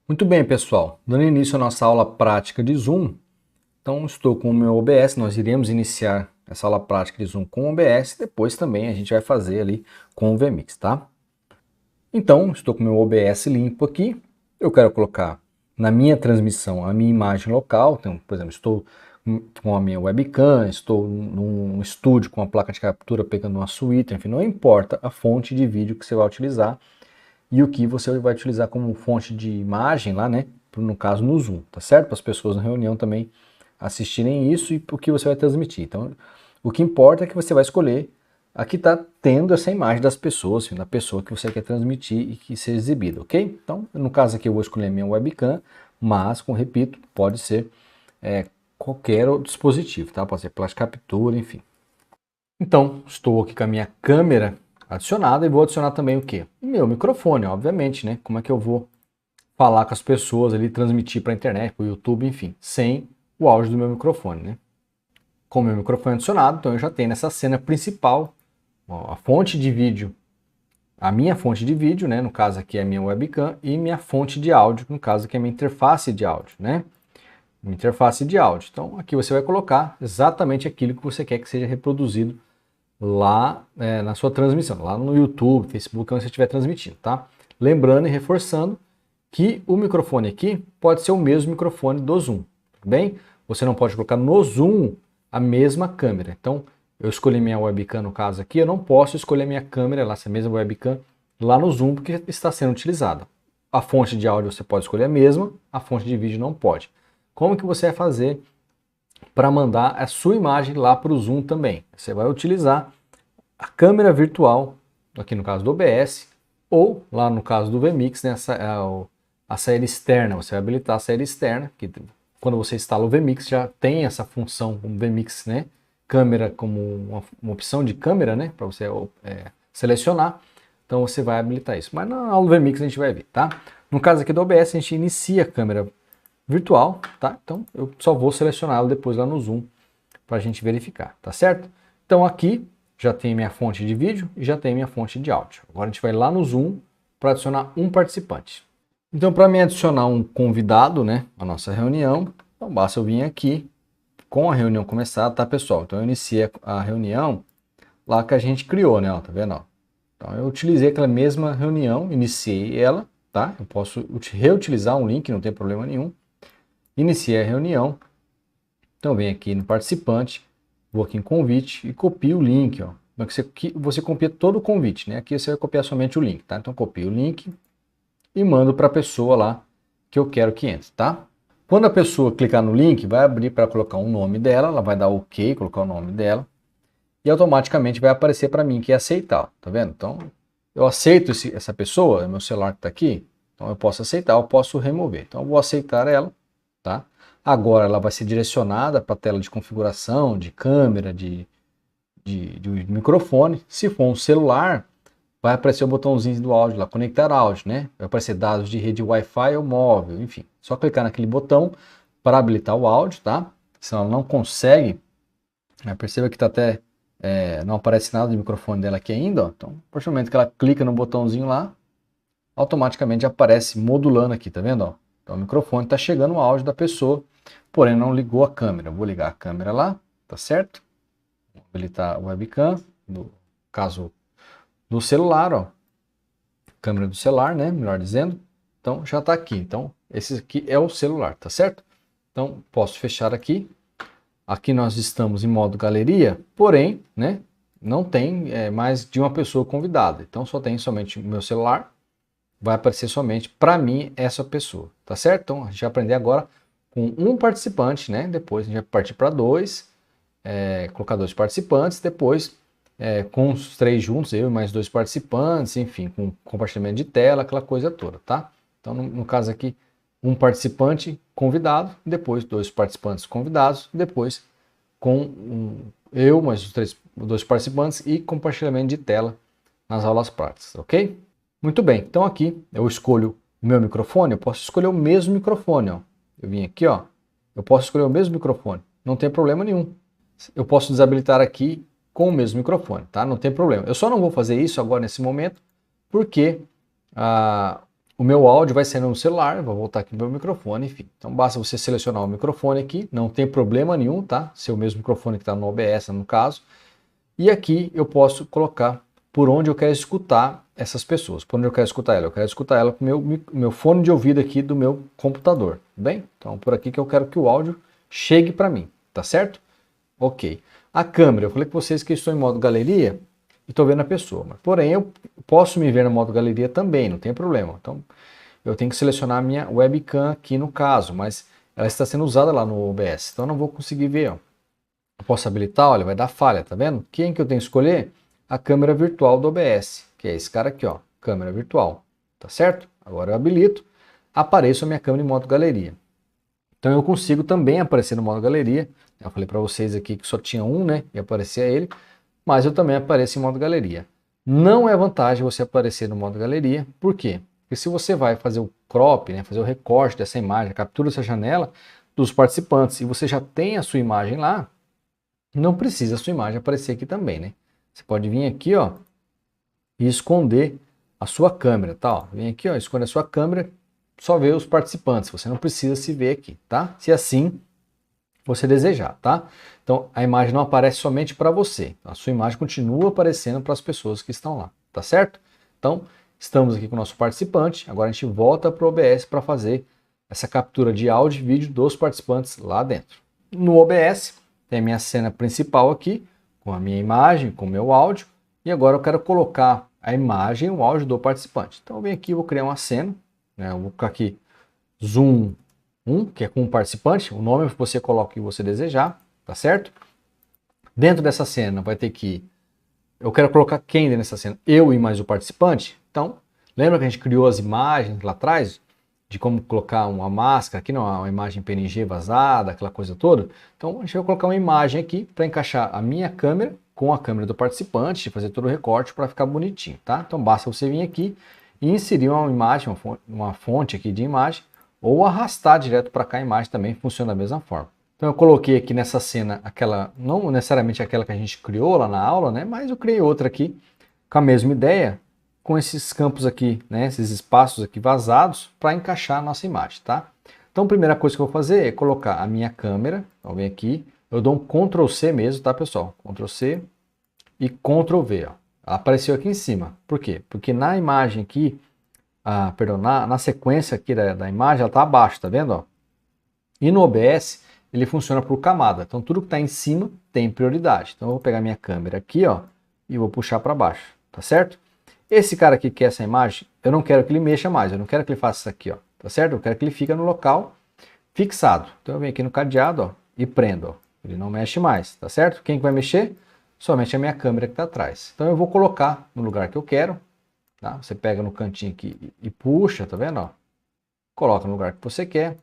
Muito bem, pessoal. Dando início à nossa aula prática de Zoom, então estou com o meu OBS, nós iremos iniciar essa aula prática de Zoom com o OBS, depois também a gente vai fazer ali com o VMix, tá? Então, estou com o meu OBS limpo aqui, eu quero colocar na minha transmissão a minha imagem local, então, por exemplo, estou com a minha webcam, estou num estúdio com a placa de captura pegando uma suíte, enfim, não importa a fonte de vídeo que você vai utilizar, e o que você vai utilizar como fonte de imagem lá, né? No caso no Zoom, tá certo? Para as pessoas na reunião também assistirem isso e o que você vai transmitir. Então, o que importa é que você vai escolher a que está tendo essa imagem das pessoas, da pessoa que você quer transmitir e que seja exibida, ok? Então, no caso aqui eu vou escolher a minha webcam, mas, como repito, pode ser qualquer outro dispositivo, tá? Pode ser placa captura, enfim. Então, estou aqui com a minha câmera adicionada e vou adicionar também o quê? O meu microfone, obviamente, né? Como é que eu vou falar com as pessoas ali, transmitir para a internet, para o YouTube, enfim, sem o áudio do meu microfone, né? Com o meu microfone adicionado, então eu já tenho nessa cena principal a fonte de vídeo, a minha fonte de vídeo, né? No caso aqui é a minha webcam, e minha fonte de áudio, no caso aqui é a minha interface de áudio, né? Uma interface de áudio. Então aqui você vai colocar exatamente aquilo que você quer que seja reproduzido lá na sua transmissão, lá no YouTube, Facebook, onde você estiver transmitindo, tá? Lembrando e reforçando que o microfone aqui pode ser o mesmo microfone do Zoom, tudo bem? Você não pode colocar no Zoom a mesma câmera. Então, eu escolhi minha webcam no caso aqui, eu não posso escolher minha câmera, lá, essa mesma webcam, lá no Zoom, porque está sendo utilizada. A fonte de áudio você pode escolher a mesma, a fonte de vídeo não pode. Como que você vai fazer para mandar a sua imagem lá para o Zoom também? Você vai utilizar a câmera virtual, aqui no caso do OBS, ou lá no caso do VMix, né, a saída externa. Você vai habilitar a saída externa, que quando você instala o VMix já tem essa função, o VMix, né, câmera como uma opção de câmera, né, para você selecionar. Então você vai habilitar isso. Mas na aula do VMix a gente vai ver, tá? No caso aqui do OBS a gente inicia a câmera virtual, tá? Então eu só vou selecioná-lo depois lá no Zoom para a gente verificar, tá certo? Então aqui já tem minha fonte de vídeo e já tem minha fonte de áudio. Agora a gente vai lá no Zoom para adicionar um participante. Então, para me adicionar um convidado, né, à nossa reunião, então basta eu vir aqui com a reunião começada, tá, pessoal? Então eu iniciei a reunião lá que a gente criou, né, ó, tá vendo? Ó? Então eu utilizei aquela mesma reunião, iniciei ela, tá? Eu posso reutilizar um link, não tem problema nenhum. Iniciei a reunião. Então eu venho aqui no participante, vou aqui em convite e copio o link, ó. Você copia todo o convite, né? Aqui você vai copiar somente o link, tá? Então copio o link e mando para a pessoa lá que eu quero que entre, tá? Quando a pessoa clicar no link, vai abrir para colocar o nome dela, ela vai dar OK, colocar o nome dela, e automaticamente vai aparecer para mim que é aceitar, tá vendo? Então eu aceito essa pessoa, meu celular que está aqui, então eu posso aceitar, eu posso remover. Então eu vou aceitar ela, tá? Agora ela vai ser direcionada para a tela de configuração, de câmera, de microfone. Se for um celular, vai aparecer o botãozinho do áudio lá, conectar áudio, né? Vai aparecer dados de rede Wi-Fi ou móvel, enfim. Só clicar naquele botão para habilitar o áudio, tá? Senão ela não consegue. Perceba que tá até não aparece nada do microfone dela aqui ainda, ó. Então, a partir do momento que ela clica no botãozinho lá, automaticamente aparece modulando aqui, tá vendo? Ó? Então o microfone está chegando o áudio da pessoa, porém não ligou a câmera. Eu vou ligar a câmera lá, tá certo? Vou habilitar o webcam, no caso do celular, ó. Câmera do celular, né? Melhor dizendo. Então já está aqui. Então esse aqui é o celular, tá certo? Então posso fechar aqui. Aqui nós estamos em modo galeria, porém, né? Não tem mais de uma pessoa convidada. Então só tem somente o meu celular. Vai aparecer somente para mim essa pessoa, tá certo? Então a gente vai aprender agora com um participante, né? Depois a gente vai partir para dois, colocar dois participantes, depois com os três juntos, eu e mais dois participantes, enfim, com compartilhamento de tela, aquela coisa toda, tá? Então no caso aqui, um participante convidado, depois dois participantes convidados, depois com eu mais os dois participantes e compartilhamento de tela nas aulas práticas, ok? Muito bem, então aqui eu escolho o meu microfone, eu posso escolher o mesmo microfone, ó. Eu vim aqui, ó, eu posso escolher o mesmo microfone, não tem problema nenhum. Eu posso desabilitar aqui com o mesmo microfone, tá? Não tem problema. Eu só não vou fazer isso agora nesse momento, porque O meu áudio vai ser no celular, vou voltar aqui no meu microfone, enfim. Então basta você selecionar o microfone aqui, não tem problema nenhum, tá? Ser o mesmo microfone que está no OBS, no caso. E aqui eu posso colocar por onde eu quero escutar essas pessoas. Por onde eu quero escutar ela? Eu quero escutar ela com o meu fone de ouvido aqui do meu computador, bem? Então por aqui que eu quero que o áudio chegue para mim, tá certo? Ok. A câmera, eu falei com vocês que eu estou em modo galeria e estou vendo a pessoa. Mas, porém, eu posso me ver no modo galeria também, não tem problema. Então eu tenho que selecionar a minha webcam aqui no caso, mas ela está sendo usada lá no OBS, então eu não vou conseguir ver, ó. Eu posso habilitar, olha, vai dar falha, tá vendo? Quem que eu tenho que escolher? A câmera virtual do OBS, que é esse cara aqui, ó, câmera virtual, tá certo? Agora eu habilito, apareço a minha câmera em modo galeria. Então eu consigo também aparecer no modo galeria. Eu falei para vocês aqui que só tinha um, né? E aparecia ele, mas eu também apareço em modo galeria. Não é vantagem você aparecer no modo galeria, por quê? Porque se você vai fazer o crop, né, fazer o recorte dessa imagem, a captura dessa janela dos participantes, e você já tem a sua imagem lá, não precisa a sua imagem aparecer aqui também, né? Você pode vir aqui, ó, e esconder a sua câmera, tá? Ó, vem aqui, ó, esconde a sua câmera, só ver os participantes, você não precisa se ver aqui, tá? Se assim você desejar, tá? Então a imagem não aparece somente para você, a sua imagem continua aparecendo para as pessoas que estão lá, tá certo? Então estamos aqui com o nosso participante, agora a gente volta para o OBS para fazer essa captura de áudio e vídeo dos participantes lá dentro. No OBS tem a minha cena principal aqui, com a minha imagem, com o meu áudio, e agora eu quero colocar a imagem e o áudio do participante. Então eu venho aqui e vou criar uma cena, né? Eu vou colocar aqui Zoom 1, que é com o participante, o nome você coloca o que você desejar, tá certo? Dentro dessa cena vai ter que, eu quero colocar quem nessa cena? Eu e mais o participante. Então, lembra que a gente criou as imagens lá atrás? De como colocar uma máscara aqui, não, uma imagem PNG vazada, aquela coisa toda. Então, a gente vai colocar uma imagem aqui para encaixar a minha câmera com a câmera do participante, fazer todo o recorte para ficar bonitinho, tá? Então, basta você vir aqui e inserir uma imagem, uma fonte aqui de imagem, ou arrastar direto para cá a imagem também funciona da mesma forma. Então eu coloquei aqui nessa cena aquela, não necessariamente aquela que a gente criou lá na aula, né? Mas eu criei outra aqui com a mesma ideia, com esses campos aqui, né? Esses espaços aqui vazados para encaixar a nossa imagem, tá? Então a primeira coisa que eu vou fazer é colocar a minha câmera, então vem aqui, eu dou um Ctrl C mesmo, tá pessoal? Ctrl C e Ctrl V, ó. Ela apareceu aqui em cima. Por quê? Porque na imagem aqui, perdão, na sequência aqui da imagem, ela está abaixo, tá vendo? Ó? E no OBS, ele funciona por camada. Então, tudo que está em cima tem prioridade. Então, eu vou pegar minha câmera aqui, ó, e vou puxar para baixo, tá certo? Esse cara aqui que é essa imagem, eu não quero que ele mexa mais, eu não quero que ele faça isso aqui, ó, tá certo? Eu quero que ele fique no local fixado. Então, eu venho aqui no cadeado, ó, e prendo, ó. Ele não mexe mais, tá certo? Quem que vai mexer? Somente a minha câmera que está atrás. Então, eu vou colocar no lugar que eu quero. Tá? Você pega no cantinho aqui e puxa, tá vendo? Ó? Coloca no lugar que você quer.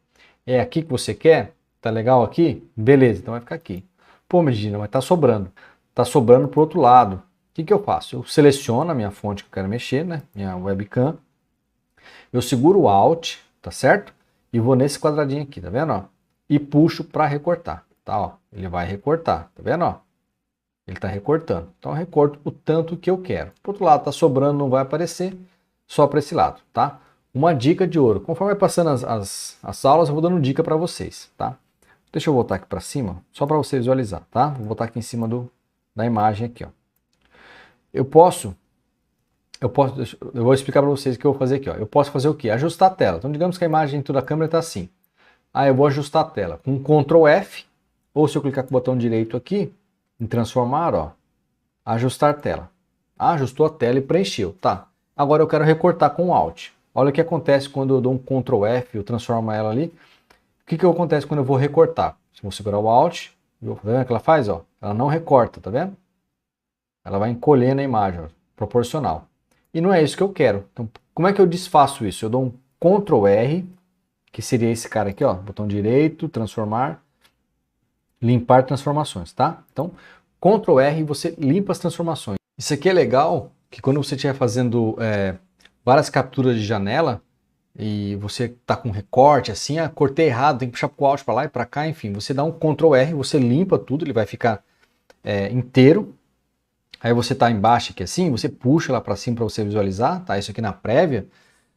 É aqui que você quer? Tá legal aqui? Beleza, então vai ficar aqui. Pô, Medina, mas tá sobrando. Tá sobrando pro outro lado. O que que eu faço? Eu seleciono a minha fonte que eu quero mexer, né? Minha webcam. Eu seguro o Alt, tá certo? E vou nesse quadradinho aqui, tá vendo? Ó? E puxo para recortar, tá? Ó? Ele vai recortar, tá vendo? Ó? Ele está recortando. Então eu recorto o tanto que eu quero. Por outro lado, está sobrando, não vai aparecer, só para esse lado, tá? Uma dica de ouro. Conforme vai passando as aulas, eu vou dando dica para vocês, tá? Deixa eu voltar aqui para cima, só para você visualizar, tá? Vou voltar aqui em cima da imagem aqui, ó. Eu vou explicar para vocês o que eu vou fazer aqui, ó. Eu posso fazer o quê? Ajustar a tela. Então, digamos que a imagem dentro da câmera está assim. Aí eu vou ajustar a tela com Ctrl F, ou se eu clicar com o botão direito aqui, em transformar, ó, ajustar tela. Ajustou a tela e preencheu, tá? Agora eu quero recortar com o Alt. Olha o que acontece quando eu dou um Ctrl F, eu transformo ela ali. O que que acontece quando eu vou recortar? Se eu vou segurar o Alt, tá vendo o que ela faz? Ó? Ela não recorta, tá vendo? Ela vai encolhendo a imagem, ó, proporcional. E não é isso que eu quero. Então, como é que eu desfaço isso? Eu dou um Ctrl R, que seria esse cara aqui, ó, botão direito, transformar, limpar transformações, tá? Então, Ctrl R e você limpa as transformações. Isso aqui é legal, que quando você estiver fazendo várias capturas de janela e você tá com recorte assim, cortei errado, tem que puxar pro Alt para lá e para cá, enfim, você dá um Ctrl R, você limpa tudo, ele vai ficar inteiro. Aí você tá embaixo aqui assim, você puxa lá para cima para você visualizar, tá? Isso aqui na prévia,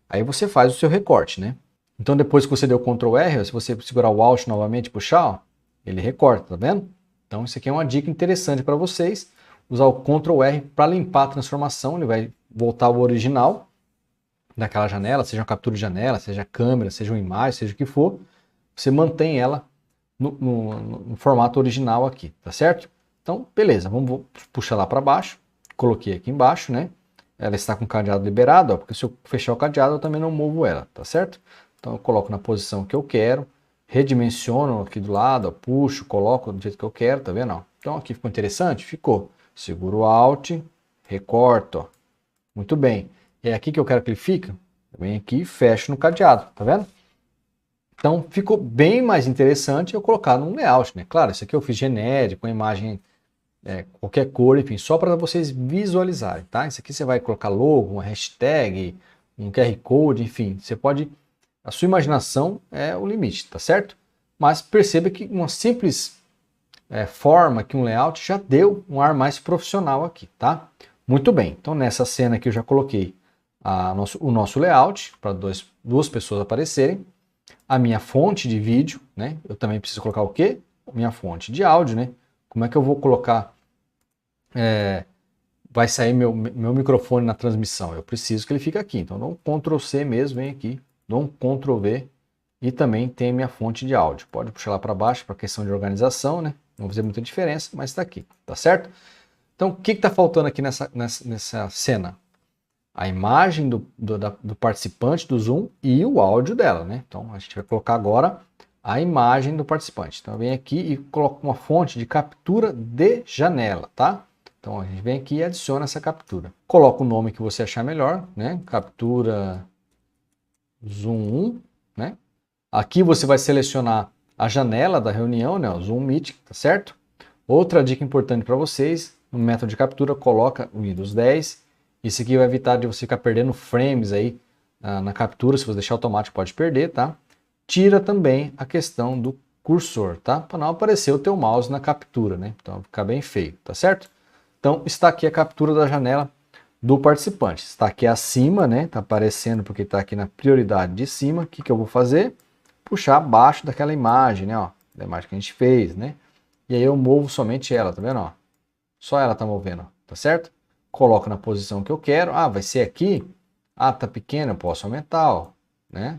Aí você faz o seu recorte, né? Então depois que você deu Ctrl R, se você segurar o Alt novamente e puxar, ó, ele recorta, tá vendo? Então isso aqui é uma dica interessante para vocês, usar o Ctrl R para limpar a transformação, ele vai voltar ao original daquela janela, seja uma captura de janela, seja câmera, seja uma imagem, seja o que for, você mantém ela no formato original aqui, tá certo? Então, beleza, vamos puxar lá para baixo, coloquei aqui embaixo, né? Ela está com o cadeado liberado, ó, porque se eu fechar o cadeado eu também não movo ela, tá certo? Então eu coloco na posição que eu quero, redimensiono aqui do lado, ó, puxo, coloco do jeito que eu quero, tá vendo? Ó? Então aqui ficou interessante? Ficou. Seguro o Alt, recorto, ó. Muito bem. É aqui que eu quero que ele fique? Eu venho aqui e fecho no cadeado, tá vendo? Então ficou bem mais interessante eu colocar num layout, né? Claro, isso aqui eu fiz genérico, com imagem qualquer cor, enfim, só para vocês visualizarem, tá? Isso aqui você vai colocar logo, uma hashtag, um QR Code, enfim, você pode... A sua imaginação é o limite, tá certo? Mas perceba que uma simples forma, que um layout já deu um ar mais profissional aqui, tá? Muito bem, então nessa cena aqui eu já coloquei o nosso layout para duas pessoas aparecerem, a minha fonte de vídeo, né? Eu também preciso colocar o quê? Minha fonte de áudio, né? Como é que eu vou colocar... vai sair meu microfone na transmissão? Eu preciso que ele fique aqui. Então, dou um Ctrl C mesmo, vem aqui, dou um Ctrl V e também tem a minha fonte de áudio. Pode puxar lá para baixo para questão de organização, né? Não vai fazer muita diferença, mas está aqui, tá certo? Então, o que está faltando aqui nessa cena? A imagem do participante do Zoom e o áudio dela, né? Então, a gente vai colocar agora a imagem do participante. Então, eu venho aqui e coloco uma fonte de captura de janela, tá? Então, a gente vem aqui e adiciona essa captura. Coloca o nome que você achar melhor, né? Captura Zoom 1, né? Aqui você vai selecionar a janela da reunião, né? O Zoom Meet, tá certo? Outra dica importante para vocês, no método de captura, coloca o Windows 10. Isso aqui vai evitar de você ficar perdendo frames aí na captura. Se você deixar automático, pode perder, tá? Tira também a questão do cursor, tá? Para não aparecer o teu mouse na captura, né? Então, vai ficar bem feio, tá certo? Então, está aqui a captura da janela do participante. Está aqui acima, né? Está aparecendo porque está aqui na prioridade de cima. O que, que eu vou fazer? Puxar abaixo daquela imagem, né? Ó, da imagem que a gente fez, né? E aí eu movo somente ela, tá vendo? Ó? Só ela tá movendo, ó, tá certo? Coloco na posição que eu quero. Ah, vai ser aqui? Ah, tá pequeno, eu posso aumentar, ó, né?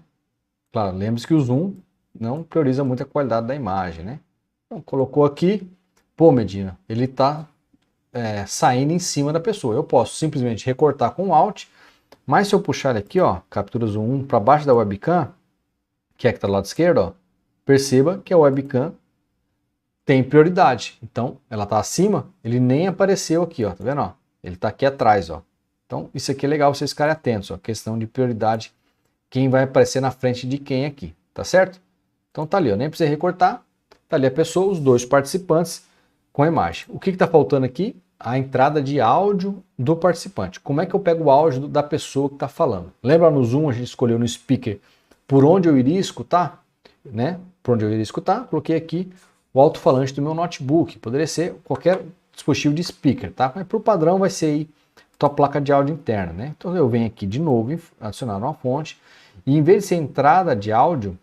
Claro, lembre-se que o zoom não prioriza muito a qualidade da imagem, né? Então, colocou aqui. Pô, Medina, ele tá saindo em cima da pessoa. Eu posso simplesmente recortar com o Alt, mas se eu puxar ele aqui, ó, captura zoom 1 para baixo da webcam, que é que está do lado esquerdo, ó, perceba que a webcam tem prioridade. Então, ela está acima, ele nem apareceu aqui, ó, tá vendo? Ó? Ele está aqui atrás, ó. Então, isso aqui é legal vocês ficarem atentos, ó, questão de prioridade, quem vai aparecer na frente de quem aqui, tá certo? Então tá ali, ó, nem precisa recortar, tá ali a pessoa, os dois participantes com a imagem. O que está faltando aqui? A entrada de áudio do participante. Como é que eu pego o áudio da pessoa que está falando? Lembra no Zoom a gente escolheu no speaker por onde eu iria escutar? Né? Por onde eu iria escutar, coloquei aqui o alto-falante do meu notebook. Poderia ser qualquer dispositivo de speaker, tá? Mas por padrão vai ser aí tua placa de áudio interna, né? Então eu venho aqui de novo, adicionar uma fonte. E em vez de ser entrada de áudio,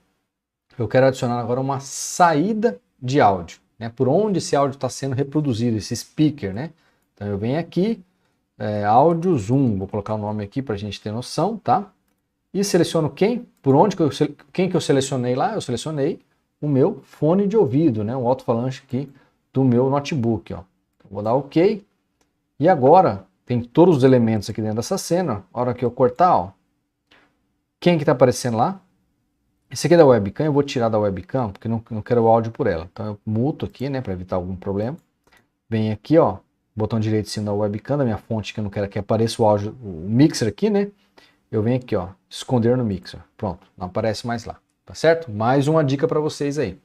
eu quero adicionar agora uma saída de áudio, né? Por onde esse áudio está sendo reproduzido, esse speaker, né? Então eu venho aqui, áudio zoom, vou colocar o nome aqui para a gente ter noção, tá? E seleciono quem? Por onde quem que eu selecionei lá? Eu selecionei o meu fone de ouvido, né? O alto-falante aqui do meu notebook, ó. Vou dar OK. E agora tem todos os elementos aqui dentro dessa cena. A hora que eu cortar, ó, quem que tá aparecendo lá? Esse aqui é da webcam, eu vou tirar da webcam, porque não quero o áudio por ela. Então eu muto aqui, né, para evitar algum problema. Venho aqui, ó, botão direito em cima da webcam, da minha fonte, que eu não quero que apareça o áudio, o mixer aqui, né? Eu venho aqui, ó, esconder no mixer. Pronto, não aparece mais lá, tá certo? Mais uma dica para vocês aí.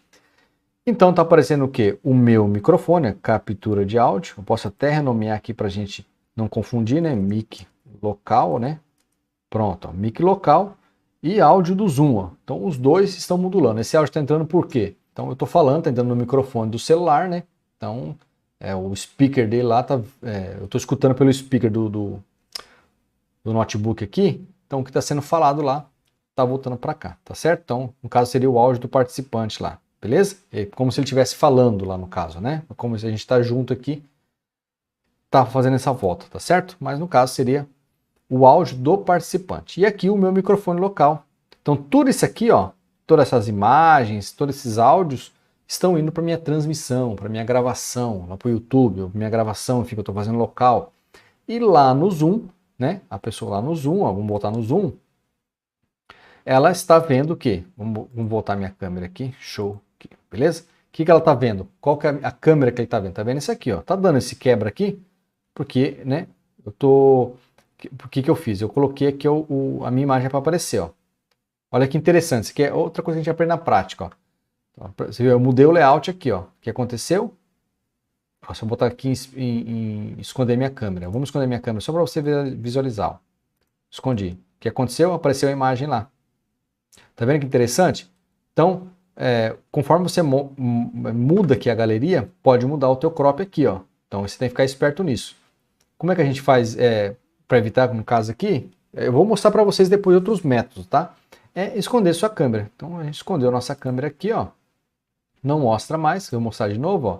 Então tá aparecendo o quê? O meu microfone, a captura de áudio. Eu posso até renomear aqui para a gente não confundir, né? Mic local, né? Pronto, ó, mic local e áudio do Zoom, ó. Então os dois estão modulando. Esse áudio está entrando por quê? Então eu estou falando, está entrando no microfone do celular, né? Então o speaker dele lá, eu estou escutando pelo speaker do notebook aqui. Então o que está sendo falado lá está voltando para cá, tá certo? Então, no caso seria o áudio do participante lá, beleza? É como se ele estivesse falando lá no caso, né? Como se a gente está junto aqui, tá fazendo essa volta, tá certo? Mas no caso seria o áudio do participante. E aqui o meu microfone local. Então tudo isso aqui, ó, todas essas imagens, todos esses áudios estão indo para minha transmissão, para minha gravação, lá para o YouTube, minha gravação, enfim, que eu estou fazendo local. E lá no Zoom, né? A pessoa lá no Zoom, ó, vamos voltar no Zoom, ela está vendo o quê? Vamos voltar minha câmera aqui, show, aqui, beleza? O que ela está vendo? Qual que é a câmera que ele está vendo? Está vendo isso aqui, ó? Tá dando esse quebra aqui, porque, né? Eu tô, o que eu fiz? Eu coloquei aqui a minha imagem para aparecer, ó. Olha que interessante, isso aqui é outra coisa que a gente aprende na prática, ó. Então, você viu, eu mudei o layout aqui, ó. O que aconteceu? Ó, se eu botar aqui em esconder minha câmera, vamos esconder minha câmera só para você visualizar, ó. Escondi. O que aconteceu? Apareceu a imagem lá. Tá vendo que interessante? Então, conforme você muda aqui a galeria, pode mudar o teu crop aqui, ó. Então você tem que ficar esperto nisso. Como é que a gente faz para evitar, no caso aqui? Eu vou mostrar para vocês depois outros métodos, tá? É esconder sua câmera. Então a gente escondeu a nossa câmera aqui, ó. Não mostra mais. Eu vou mostrar de novo, ó.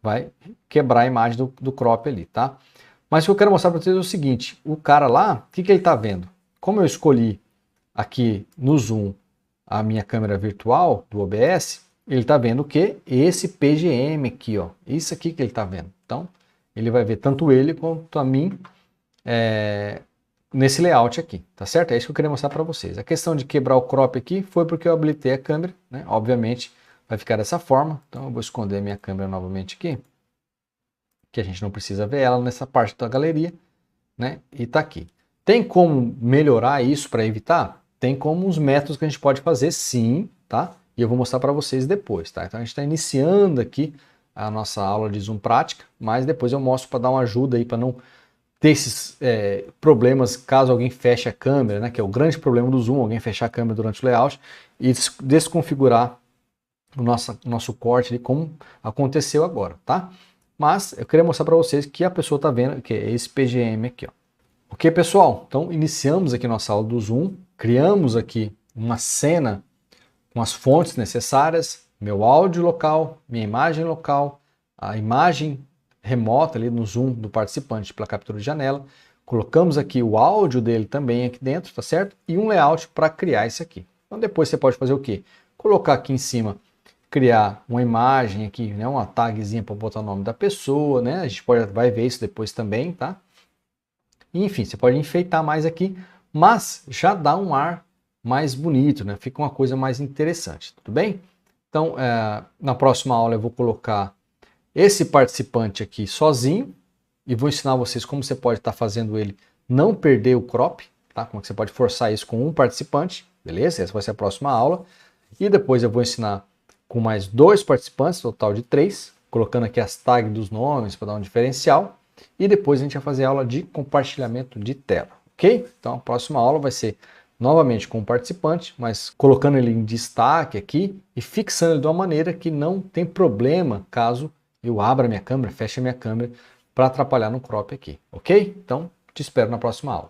Vai quebrar a imagem do crop ali, tá? Mas o que eu quero mostrar para vocês é o seguinte. O cara lá, o que ele tá vendo? Como eu escolhi aqui no Zoom a minha câmera virtual do OBS, ele está vendo o quê? Esse PGM aqui, ó. Isso aqui que ele está vendo. Então, ele vai ver tanto ele quanto a mim nesse layout aqui, tá certo? É isso que eu queria mostrar para vocês. A questão de quebrar o crop aqui foi porque eu habilitei a câmera, né? Obviamente vai ficar dessa forma. Então, eu vou esconder a minha câmera novamente aqui, que a gente não precisa ver ela nessa parte da galeria, né? E tá aqui. Tem como melhorar isso para evitar? Tem como uns métodos que a gente pode fazer, sim, tá? E eu vou mostrar para vocês depois, tá? Então a gente está iniciando aqui a nossa aula de Zoom prática, mas depois eu mostro para dar uma ajuda aí para não ter esses problemas caso alguém feche a câmera, né? Que é o grande problema do Zoom, alguém fechar a câmera durante o layout e desconfigurar o nosso corte ali como aconteceu agora, tá? Mas eu queria mostrar para vocês que a pessoa está vendo que é esse PGM aqui, ó. Ok, pessoal? Então, iniciamos aqui nossa aula do Zoom, criamos aqui uma cena com as fontes necessárias, meu áudio local, minha imagem local, a imagem remota ali no Zoom do participante pela captura de janela, colocamos aqui o áudio dele também aqui dentro, tá certo? E um layout para criar isso aqui. Então, depois você pode fazer o quê? Colocar aqui em cima, criar uma imagem aqui, né? Uma tagzinha para botar o nome da pessoa, né? A gente vai ver isso depois também, tá? Enfim, você pode enfeitar mais aqui, mas já dá um ar mais bonito, né? Fica uma coisa mais interessante, tudo bem? Então, na próxima aula eu vou colocar esse participante aqui sozinho e vou ensinar vocês como você pode estar fazendo ele não perder o crop, tá? Como que você pode forçar isso com um participante, beleza? Essa vai ser a próxima aula. E depois eu vou ensinar com mais 2 participantes, total de 3, colocando aqui as tags dos nomes para dar um diferencial. E depois a gente vai fazer aula de compartilhamento de tela, ok? Então a próxima aula vai ser novamente com o participante, mas colocando ele em destaque aqui e fixando ele de uma maneira que não tem problema caso eu abra minha câmera, feche a minha câmera para atrapalhar no crop aqui, ok? Então te espero na próxima aula.